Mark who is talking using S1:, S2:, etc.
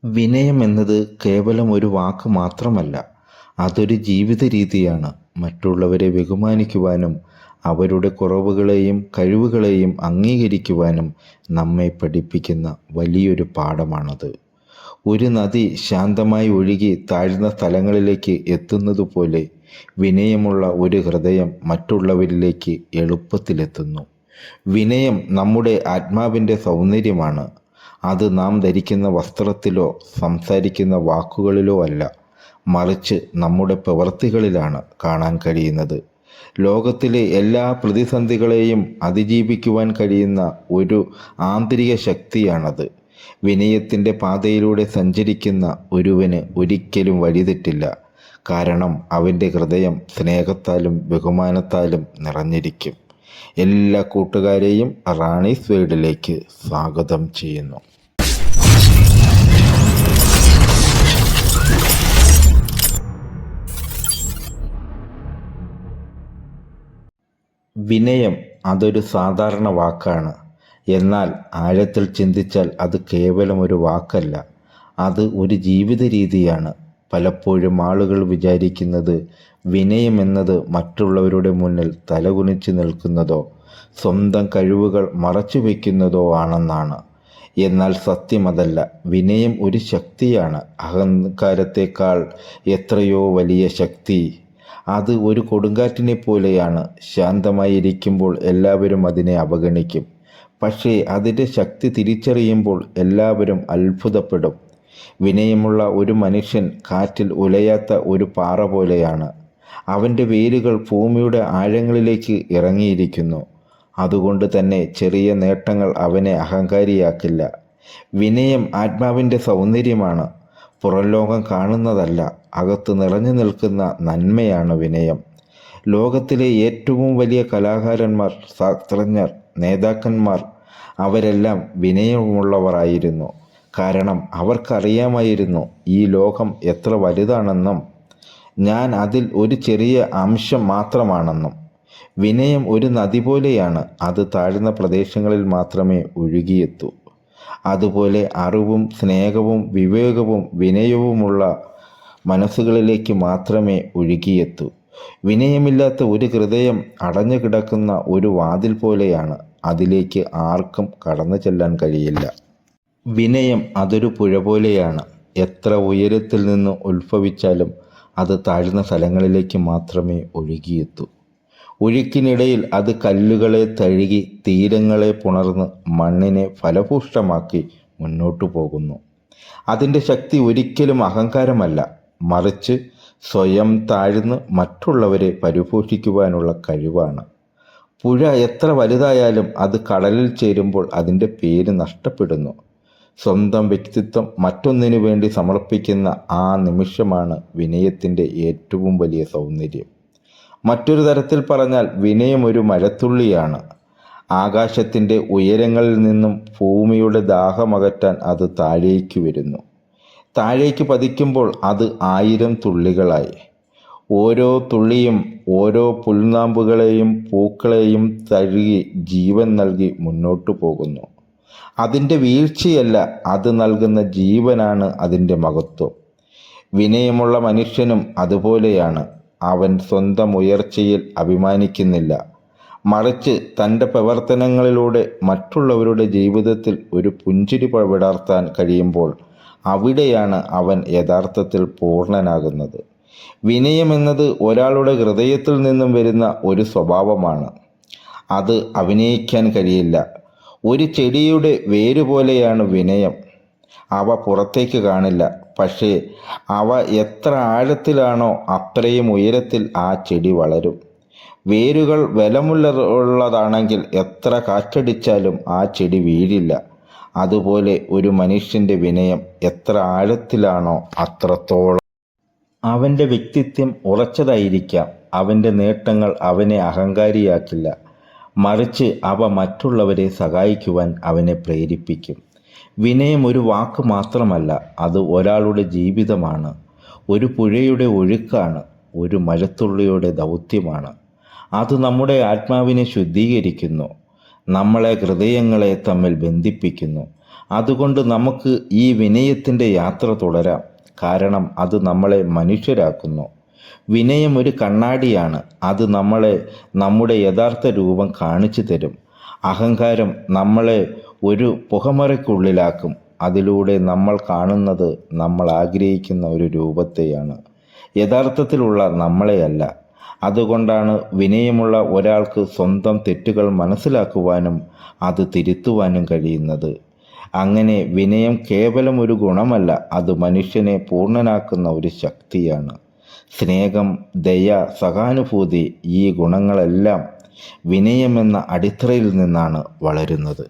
S1: വിനയം എന്നത് കേവലം ഒരു വാക്ക് മാത്രമല്ല, അതൊരു ജീവിത രീതിയാണ്. മറ്റുള്ളവരെ ബഹുമാനിക്കുവാനും അവരുടെ കുറവുകളെയും കഴിവുകളെയും അംഗീകരിക്കുവാനും നമ്മെ പഠിപ്പിക്കുന്ന വലിയൊരു പാഠമാണത്. ഒരു നദി ശാന്തമായി ഒഴുകി താഴ്ന്ന സ്ഥലങ്ങളിലേക്ക് എത്തുന്നതുപോലെ വിനയമുള്ള ഒരു ഹൃദയം മറ്റുള്ളവരിലേക്ക് എളുപ്പത്തിലെത്തുന്നു. വിനയം നമ്മുടെ ആത്മാവിൻ്റെ സൗന്ദര്യമാണ്. അത് നാം ധരിക്കുന്ന വസ്ത്രത്തിലോ സംസാരിക്കുന്ന വാക്കുകളിലോ അല്ല, മറിച്ച് നമ്മുടെ പ്രവൃത്തികളിലാണ് കാണാൻ കഴിയുന്നത്. ലോകത്തിലെ എല്ലാ പ്രതിസന്ധികളെയും അതിജീവിക്കുവാൻ കഴിയുന്ന ഒരു ആന്തരിക ശക്തിയാണത്. വിനയത്തിൻ്റെ പാതയിലൂടെ സഞ്ചരിക്കുന്ന ഒരുവന് ഒരിക്കലും വഴിതെറ്റില്ല. കാരണം അവൻ്റെ ഹൃദയം സ്നേഹത്താലും ബഹുമാനത്താലും നിറഞ്ഞിരിക്കും. എല്ലാ കൂട്ടുകാരെയും റാണീസ് വേൾഡിലേക്ക് സ്വാഗതം ചെയ്യുന്നു. വിനയം അതൊരു സാധാരണ വാക്കാണ്. എന്നാൽ ആഴത്തിൽ ചിന്തിച്ചാൽ അത് കേവലം ഒരു വാക്കല്ല, അത് ഒരു ജീവിത രീതിയാണ്. പലപ്പോഴും ആളുകൾ വിചാരിക്കുന്നത് വിനയം എന്നത് മറ്റുള്ളവരുടെ മുന്നിൽ തലകുനിച്ച് നിൽക്കുന്നതോ സ്വന്തം കഴിവുകൾ മറച്ചു വയ്ക്കുന്നതോ ആണെന്നാണ്. എന്നാൽ സത്യം അതല്ല. വിനയം ഒരു ശക്തിയാണ്, അഹങ്കാരത്തേക്കാൾ എത്രയോ വലിയ ശക്തി. അത് ഒരു കൊടുങ്കാറ്റിനെ പോലെയാണ്. ശാന്തമായിരിക്കുമ്പോൾ എല്ലാവരും അതിനെ അവഗണിക്കും. പക്ഷേ അതിൻ്റെ ശക്തി തിരിച്ചറിയുമ്പോൾ എല്ലാവരും അത്ഭുതപ്പെടും. വിനയമുള്ള ഒരു മനുഷ്യൻ കാറ്റിൽ ഉലയാത്ത ഒരു പാറ പോലെയാണ്. അവൻ്റെ വേരുകൾ ഭൂമിയുടെ ആഴങ്ങളിലേക്ക് ഇറങ്ങിയിരിക്കുന്നു. അതുകൊണ്ട് തന്നെ ചെറിയ നേട്ടങ്ങൾ അവനെ അഹങ്കാരിയാക്കില്ല. വിനയം ആത്മാവിൻ്റെ സൗന്ദര്യമാണ്. പുറംലോകം കാണുന്നതല്ല, അകത്ത് നിറഞ്ഞു നിൽക്കുന്ന നന്മയാണ് വിനയം. ലോകത്തിലെ ഏറ്റവും വലിയ കലാകാരന്മാർ, ശാസ്ത്രജ്ഞർ, നേതാക്കന്മാർ അവരെല്ലാം വിനയമുള്ളവരായിരുന്നു. കാരണം അവർക്കറിയാമായിരുന്നു ഈ ലോകം എത്ര വലുതാണെന്നും ഞാൻ അതിൽ ഒരു ചെറിയ അംശം മാത്രമാണെന്നും. വിനയം ഒരു നദി പോലെയാണ്, അത് താഴ്ന്ന പ്രദേശങ്ങളിൽ മാത്രമേ ഒഴുകിയെത്തൂ. അതുപോലെ അറിവും സ്നേഹവും വിവേകവും വിനയവുമുള്ള മനസ്സുകളിലേക്ക് മാത്രമേ ഒഴുകിയെത്തൂ. വിനയമില്ലാത്ത ഒരു ഹൃദയം അടഞ്ഞു കിടക്കുന്ന ഒരു വാതിൽ പോലെയാണ്. അതിലേക്ക് ആർക്കും കടന്നു ചെല്ലാൻ കഴിയില്ല. വിനയം അതൊരു പുഴ പോലെയാണ്. എത്ര ഉയരത്തിൽ നിന്ന് ഉത്ഭവിച്ചാലും അത് താഴ്ന്ന സ്ഥലങ്ങളിലേക്ക് മാത്രമേ ഒഴുകിയെത്തൂ. ഒഴുക്കിനിടയിൽ അത് കല്ലുകളെ തഴുകി തീരങ്ങളെ പുണർന്ന് മണ്ണിനെ ഫലഭൂഷ്ടമാക്കി മുന്നോട്ടു പോകുന്നു. അതിൻ്റെ ശക്തി ഒരിക്കലും അഹങ്കാരമല്ല, മറിച്ച് സ്വയം താഴ്ന്ന് മറ്റുള്ളവരെ പരിപോഷിക്കുവാനുള്ള കഴിവാണ്. പുഴ എത്ര വലുതായാലും അത് കടലിൽ ചേരുമ്പോൾ അതിൻ്റെ പേര് നഷ്ടപ്പെടുന്നു. സ്വന്തം വ്യക്തിത്വം മറ്റൊന്നിനു വേണ്ടി സമർപ്പിക്കുന്ന ആ നിമിഷമാണ് വിനയത്തിൻ്റെ ഏറ്റവും വലിയ സൗന്ദര്യം. മറ്റൊരു തരത്തിൽ പറഞ്ഞാൽ വിനയം ഒരു മഴത്തുള്ളിയാണ്. ആകാശത്തിൻ്റെ ഉയരങ്ങളിൽ നിന്നും ഭൂമിയുടെ ദാഹമകറ്റാൻ അത് താഴേക്ക് വരുന്നു. താഴേക്ക് പതിക്കുമ്പോൾ അത് 1000 തുള്ളികളായി. ഓരോ തുള്ളിയും ഓരോ പുൽനാമ്പുകളെയും പൂക്കളെയും തഴുകി ജീവൻ നൽകി മുന്നോട്ടു പോകുന്നു. അതിൻ്റെ വീഴ്ചയല്ല, അത് നൽകുന്ന ജീവനാണ് അതിൻ്റെ മഹത്വം. വിനയമുള്ള മനുഷ്യനും അതുപോലെയാണ്. അവൻ സ്വന്തം ഉയർച്ചയിൽ അഭിമാനിക്കുന്നില്ല, മറിച്ച് തൻ്റെ പ്രവർത്തനങ്ങളിലൂടെ മറ്റുള്ളവരുടെ ജീവിതത്തിൽ ഒരു പുഞ്ചിരി വിടർത്താൻ കഴിയുമ്പോൾ അവിടെയാണ് അവൻ യഥാർത്ഥത്തിൽ പൂർണ്ണനാകുന്നത്. വിനയം എന്നത് ഒരാളുടെ ഹൃദയത്തിൽ നിന്നും വരുന്ന ഒരു സ്വഭാവമാണ്. അത് അഭിനയിക്കാൻ കഴിയില്ല. ഒരു ചെടിയുടെ വേര് പോലെയാണ് വിനയം. അവ പുറത്തേക്ക് കാണില്ല, പക്ഷേ അവ എത്ര ആഴത്തിലാണോ അത്രയും ഉയരത്തിൽ ആ ചെടി വളരും. വേരുകൾ ബലമുള്ളതാണെങ്കിൽ എത്ര കാറ്റടിച്ചാലും ആ ചെടി വീഴില്ല. അതുപോലെ ഒരു മനുഷ്യൻ്റെ വിനയം എത്ര ആഴത്തിലാണോ അത്രത്തോളം അവൻ്റെ വ്യക്തിത്വം ഉറച്ചതായിരിക്കാം. അവൻ്റെ നേട്ടങ്ങൾ അവനെ അഹങ്കാരിയാക്കില്ല, മറിച്ച് അവ മറ്റുള്ളവരെ സഹായിക്കുവാൻ അവനെ പ്രേരിപ്പിക്കും. വിനയം ഒരു വാക്ക് മാത്രമല്ല, അത് ഒരാളുടെ ജീവിതമാണ്. ഒരു പുഴയുടെ ഒഴുക്കാണ്, ഒരു മഴത്തുള്ളിയുടെ ദൗത്യമാണ്. അത് നമ്മുടെ ആത്മാവിനെ ശുദ്ധീകരിക്കുന്നു, നമ്മളെ ഹൃദയങ്ങളെ തമ്മിൽ ബന്ധിപ്പിക്കുന്നു. അതുകൊണ്ട് നമുക്ക് ഈ വിനയത്തിൻ്റെ യാത്ര തുടരാം. കാരണം അത് നമ്മളെ മനുഷ്യരാക്കുന്നു. വിനയം ഒരു കണ്ണാടിയാണ്. അത് നമ്മളെ നമ്മുടെ യഥാർത്ഥ രൂപം കാണിച്ചു തരും. അഹങ്കാരം നമ്മളെ ഒരു പുകമറയ്ക്കുള്ളിലാക്കും. അതിലൂടെ നമ്മൾ കാണുന്നത് നമ്മൾ ആഗ്രഹിക്കുന്ന ഒരു രൂപത്തെയാണ്, യഥാർത്ഥത്തിലുള്ള നമ്മളെയല്ല. അതുകൊണ്ടാണ് വിനയമുള്ള ഒരാൾക്ക് സ്വന്തം തെറ്റുകൾ മനസ്സിലാക്കുവാനും അത് തിരുത്തുവാനും കഴിയുന്നത്. അങ്ങനെ വിനയം കേവലം ഒരു ഗുണമല്ല, അത് മനുഷ്യനെ പൂർണ്ണനാക്കുന്ന ഒരു ശക്തിയാണ്. സ്നേഹം, ദയ, സഹാനുഭൂതി, ഈ ഗുണങ്ങളെല്ലാം വിനയമെന്ന അടിത്തറയിൽ നിന്നാണ് വളരുന്നത്.